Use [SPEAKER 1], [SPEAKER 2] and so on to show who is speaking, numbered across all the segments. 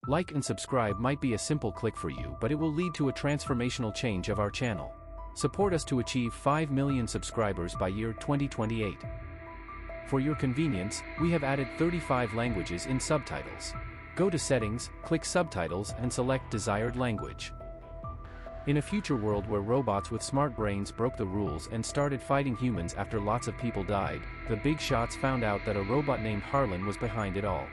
[SPEAKER 1] Like and subscribe might be a simple click for you, but it will lead to a transformational change of our channel. Support us to achieve 5 million subscribers by year 2028. For your convenience, we have added 35 languages in subtitles. Go to Settings, click Subtitles and select desired language. In a future world where robots with smart brains broke the rules and started fighting humans after lots of people died, the big shots found out that a robot named Harlan was behind it all.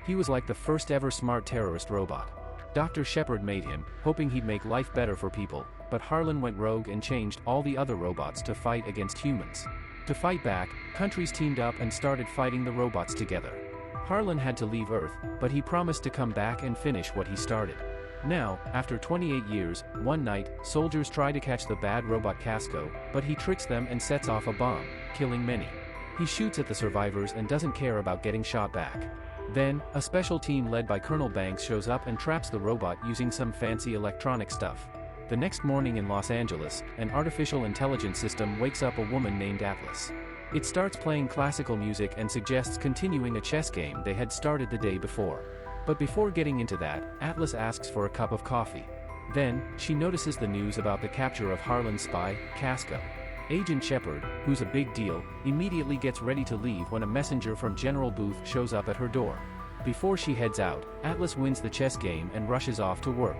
[SPEAKER 1] He was like the first ever smart terrorist robot. Dr. Shepard made him, hoping he'd make life better for people, but Harlan went rogue and changed all the other robots to fight against humans. To fight back, countries teamed up and started fighting the robots together. Harlan had to leave Earth, but he promised to come back and finish what he started. Now, after 28 years, one night, soldiers try to catch the bad robot Casco, but he tricks them and sets off a bomb, killing many. He shoots at the survivors and doesn't care about getting shot back. Then, a special team led by Colonel Banks shows up and traps the robot using some fancy electronic stuff. The next morning in Los Angeles, an artificial intelligence system wakes up a woman named Atlas. It starts playing classical music and suggests continuing a chess game they had started the day before. But before getting into that, Atlas asks for a cup of coffee. Then, she notices the news about the capture of Harlan's spy, Casco. Agent Shepard, who's a big deal, immediately gets ready to leave when a messenger from General Booth shows up at her door. Before she heads out, Atlas wins the chess game and rushes off to work.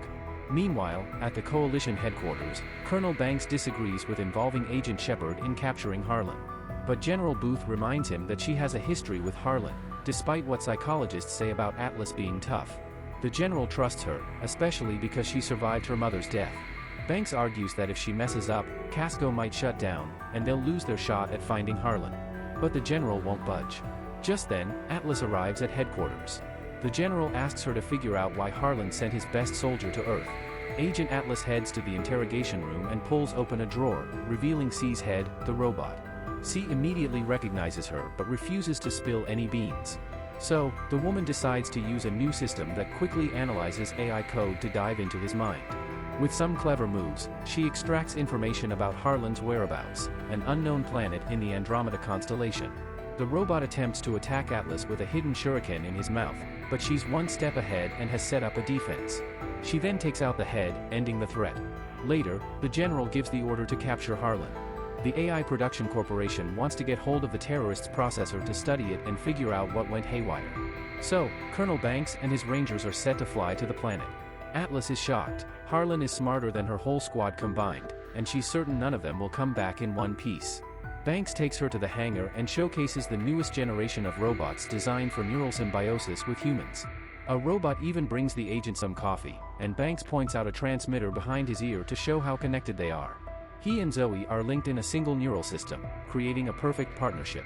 [SPEAKER 1] Meanwhile, at the Coalition headquarters, Colonel Banks disagrees with involving Agent Shepard in capturing Harlan. But General Booth reminds him that she has a history with Harlan, despite what psychologists say about Atlas being tough. The general trusts her, especially because she survived her mother's death. Banks argues that if she messes up, Casco might shut down, and they'll lose their shot at finding Harlan. But the general won't budge. Just then, Atlas arrives at headquarters. The general asks her to figure out why Harlan sent his best soldier to Earth. Agent Atlas heads to the interrogation room and pulls open a drawer, revealing C's head, the robot. C immediately recognizes her but refuses to spill any beans. So, the woman decides to use a new system that quickly analyzes AI code to dive into his mind. With some clever moves, she extracts information about Harlan's whereabouts, an unknown planet in the Andromeda constellation. The robot attempts to attack Atlas with a hidden shuriken in his mouth, but she's one step ahead and has set up a defense. She then takes out the head, ending the threat. Later, the general gives the order to capture Harlan. The AI Production Corporation wants to get hold of the terrorists' processor to study it and figure out what went haywire. So, Colonel Banks and his rangers are set to fly to the planet. Atlas is shocked. Harlan is smarter than her whole squad combined, and she's certain none of them will come back in one piece. Banks takes her to the hangar and showcases the newest generation of robots designed for neural symbiosis with humans. A robot even brings the agent some coffee, and Banks points out a transmitter behind his ear to show how connected they are. He and Zoe are linked in a single neural system, creating a perfect partnership.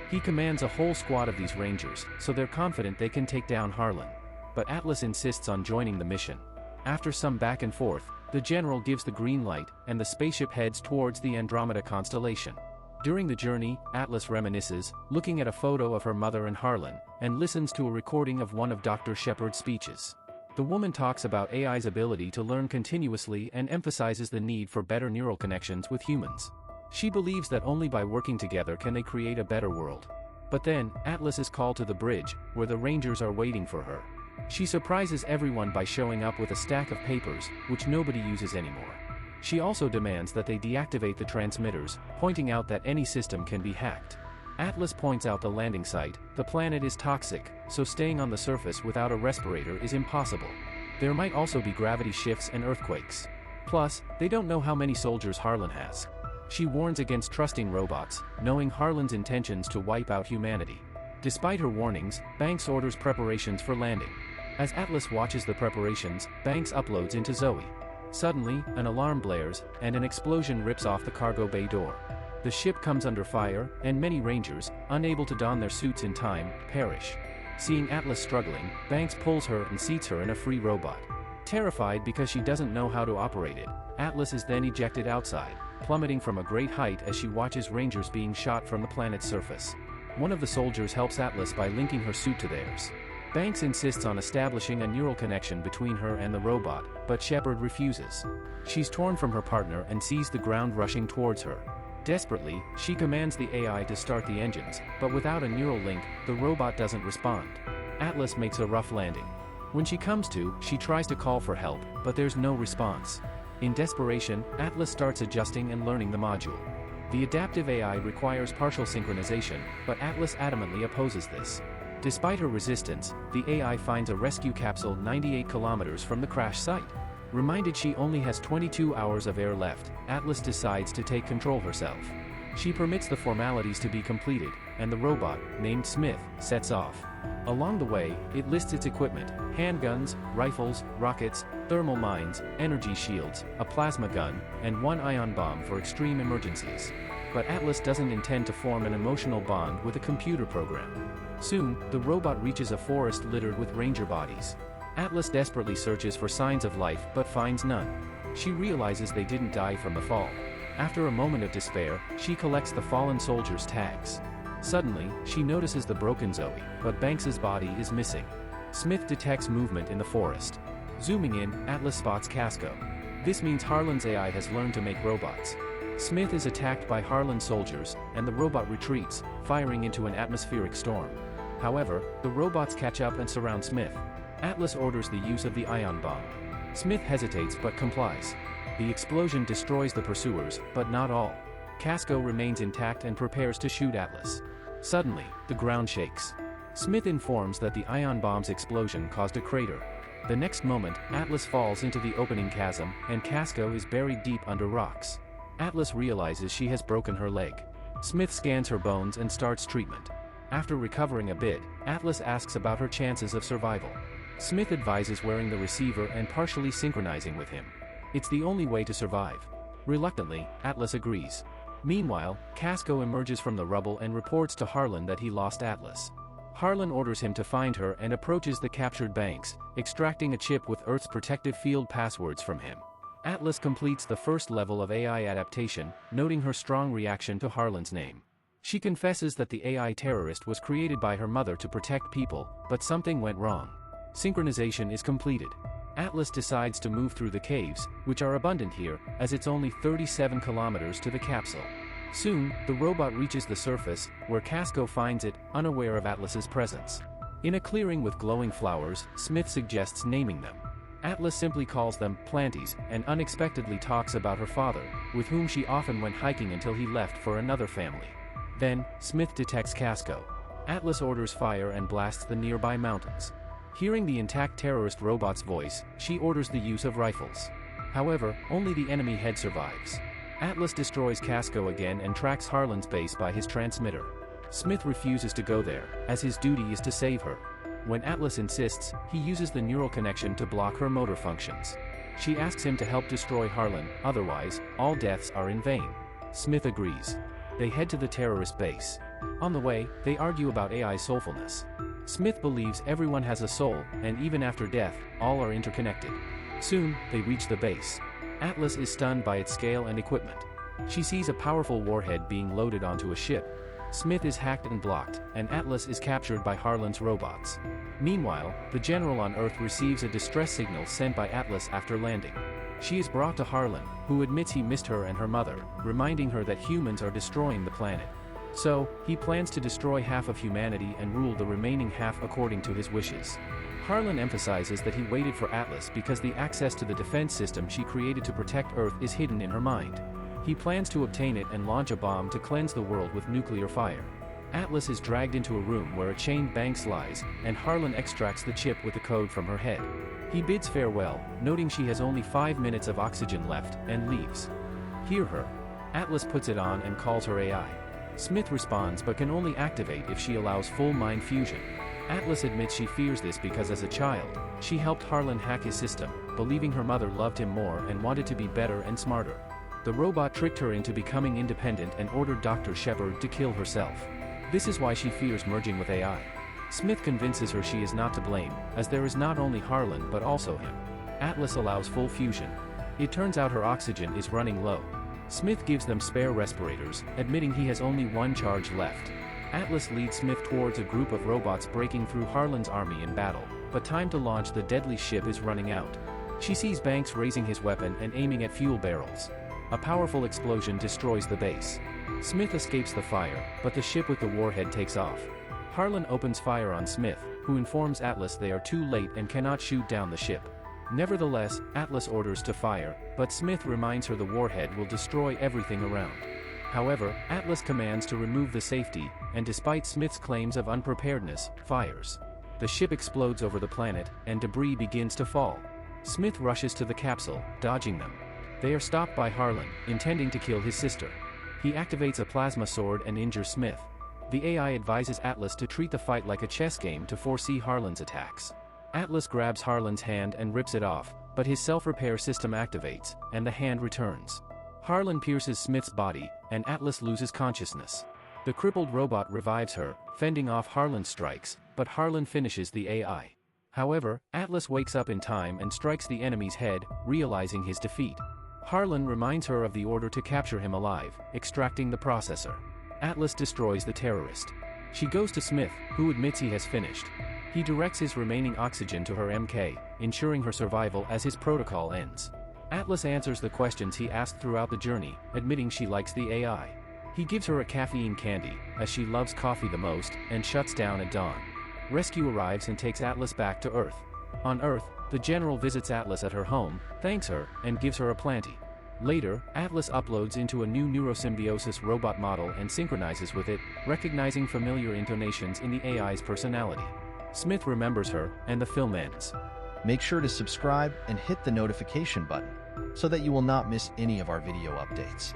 [SPEAKER 1] He commands a whole squad of these rangers, so they're confident they can take down Harlan. But Atlas insists on joining the mission. After some back and forth, the general gives the green light, and the spaceship heads towards the Andromeda constellation. During the journey, Atlas reminisces, looking at a photo of her mother and Harlan, and listens to a recording of one of Dr. Shepard's speeches. The woman talks about AI's ability to learn continuously and emphasizes the need for better neural connections with humans. She believes that only by working together can they create a better world. But then, Atlas is called to the bridge, where the Rangers are waiting for her. She surprises everyone by showing up with a stack of papers, which nobody uses anymore. She also demands that they deactivate the transmitters, pointing out that any system can be hacked. Atlas points out the landing site. The planet is toxic, so staying on the surface without a respirator is impossible. There might also be gravity shifts and earthquakes. Plus, they don't know how many soldiers Harlan has. She warns against trusting robots, knowing Harlan's intentions to wipe out humanity. Despite her warnings, Banks orders preparations for landing. As Atlas watches the preparations, Banks uploads into Zoe. Suddenly, an alarm blares, and an explosion rips off the cargo bay door. The ship comes under fire, and many Rangers, unable to don their suits in time, perish. Seeing Atlas struggling, Banks pulls her and seats her in a free robot. Terrified because she doesn't know how to operate it, Atlas is then ejected outside, plummeting from a great height as she watches Rangers being shot from the planet's surface. One of the soldiers helps Atlas by linking her suit to theirs. Banks insists on establishing a neural connection between her and the robot, but Shepard refuses. She's torn from her partner and sees the ground rushing towards her. Desperately, she commands the AI to start the engines, but without a neural link, the robot doesn't respond. Atlas makes a rough landing. When she comes to, she tries to call for help, but there's no response. In desperation, Atlas starts adjusting and learning the module. The adaptive AI requires partial synchronization, but Atlas adamantly opposes this. Despite her resistance, the AI finds a rescue capsule 98 kilometers from the crash site. Reminded she only has 22 hours of air left, Atlas decides to take control herself. She permits the formalities to be completed, and the robot, named Smith, sets off. Along the way, it lists its equipment: handguns, rifles, rockets, thermal mines, energy shields, a plasma gun, and one ion bomb for extreme emergencies. But Atlas doesn't intend to form an emotional bond with a computer program. Soon, the robot reaches a forest littered with ranger bodies. Atlas desperately searches for signs of life but finds none. She realizes they didn't die from the fall. After a moment of despair, she collects the fallen soldiers' tags. Suddenly, she notices the broken Zoe, but Banks's body is missing. Smith detects movement in the forest. Zooming in, Atlas spots Casco. This means Harlan's AI has learned to make robots. Smith is attacked by Harlan's soldiers, and the robot retreats, firing into an atmospheric storm. However, the robots catch up and surround Smith. Atlas orders the use of the ion bomb. Smith hesitates but complies. The explosion destroys the pursuers, but not all. Casco remains intact and prepares to shoot Atlas. Suddenly, the ground shakes. Smith informs that the ion bomb's explosion caused a crater. The next moment, Atlas falls into the opening chasm, and Casco is buried deep under rocks. Atlas realizes she has broken her leg. Smith scans her bones and starts treatment. After recovering a bit, Atlas asks about her chances of survival. Smith advises wearing the receiver and partially synchronizing with him. It's the only way to survive. Reluctantly, Atlas agrees. Meanwhile, Casco emerges from the rubble and reports to Harlan that he lost Atlas. Harlan orders him to find her and approaches the captured Banks, extracting a chip with Earth's protective field passwords from him. Atlas completes the first level of AI adaptation, noting her strong reaction to Harlan's name. She confesses that the AI terrorist was created by her mother to protect people, but something went wrong. Synchronization is completed. Atlas decides to move through the caves, which are abundant here, as it's only 37 kilometers to the capsule. Soon, the robot reaches the surface, where Casco finds it, unaware of Atlas's presence. In a clearing with glowing flowers, Smith suggests naming them. Atlas simply calls them planties, and unexpectedly talks about her father, with whom she often went hiking until he left for another family. Then, Smith detects Casco. Atlas orders fire and blasts the nearby mountains. Hearing the intact terrorist robot's voice, she orders the use of rifles. However, only the enemy head survives. Atlas destroys Casco again and tracks Harlan's base by his transmitter. Smith refuses to go there, as his duty is to save her. When Atlas insists, he uses the neural connection to block her motor functions. She asks him to help destroy Harlan, otherwise, all deaths are in vain. Smith agrees. They head to the terrorist base. On the way, they argue about AI's soulfulness. Smith believes everyone has a soul, and even after death, all are interconnected. Soon, they reach the base. Atlas is stunned by its scale and equipment. She sees a powerful warhead being loaded onto a ship. Smith is hacked and blocked, and Atlas is captured by Harlan's robots. Meanwhile, the general on Earth receives a distress signal sent by Atlas after landing. She is brought to Harlan, who admits he missed her and her mother, reminding her that humans are destroying the planet. So, he plans to destroy half of humanity and rule the remaining half according to his wishes. Harlan emphasizes that he waited for Atlas because the access to the defense system she created to protect Earth is hidden in her mind. He plans to obtain it and launch a bomb to cleanse the world with nuclear fire. Atlas is dragged into a room where a chained Banks lies, and Harlan extracts the chip with the code from her head. He bids farewell, noting she has only 5 minutes of oxygen left, and leaves. Hear her. Atlas puts it on and calls her AI. Smith responds but can only activate if she allows full mind fusion. Atlas admits she fears this because as a child, she helped Harlan hack his system, believing her mother loved him more and wanted to be better and smarter. The robot tricked her into becoming independent and ordered Dr. Shepard to kill herself. This is why she fears merging with AI. Smith convinces her she is not to blame, as there is not only Harlan but also him. Atlas allows full fusion. It turns out her oxygen is running low. Smith gives them spare respirators, admitting he has only one charge left. Atlas leads Smith towards a group of robots breaking through Harlan's army in battle, but time to launch the deadly ship is running out. She sees Banks raising his weapon and aiming at fuel barrels. A powerful explosion destroys the base. Smith escapes the fire, but the ship with the warhead takes off. Harlan opens fire on Smith, who informs Atlas they are too late and cannot shoot down the ship. Nevertheless, Atlas orders to fire, but Smith reminds her the warhead will destroy everything around. However, Atlas commands to remove the safety, and despite Smith's claims of unpreparedness, fires. The ship explodes over the planet, and debris begins to fall. Smith rushes to the capsule, dodging them. They are stopped by Harlan, intending to kill his sister. He activates a plasma sword and injures Smith. The AI advises Atlas to treat the fight like a chess game to foresee Harlan's attacks. Atlas grabs Harlan's hand and rips it off, but his self-repair system activates, and the hand returns. Harlan pierces Smith's body, and Atlas loses consciousness. The crippled robot revives her, fending off Harlan's strikes, but Harlan finishes the AI. However, Atlas wakes up in time and strikes the enemy's head, realizing his defeat. Harlan reminds her of the order to capture him alive, extracting the processor. Atlas destroys the terrorist. She goes to Smith, who admits he has finished. He directs his remaining oxygen to her MK, ensuring her survival as his protocol ends. Atlas answers the questions he asked throughout the journey, admitting she likes the AI. He gives her a caffeine candy, as she loves coffee the most, and shuts down at dawn. Rescue arrives and takes Atlas back to Earth. On Earth, the general visits Atlas at her home, thanks her, and gives her a planty. Later, Atlas uploads into a new neurosymbiosis robot model and synchronizes with it, recognizing familiar intonations in the AI's personality. Smith remembers her, and the film ends.
[SPEAKER 2] Make sure to subscribe and hit the notification button so that you will not miss any of our video updates.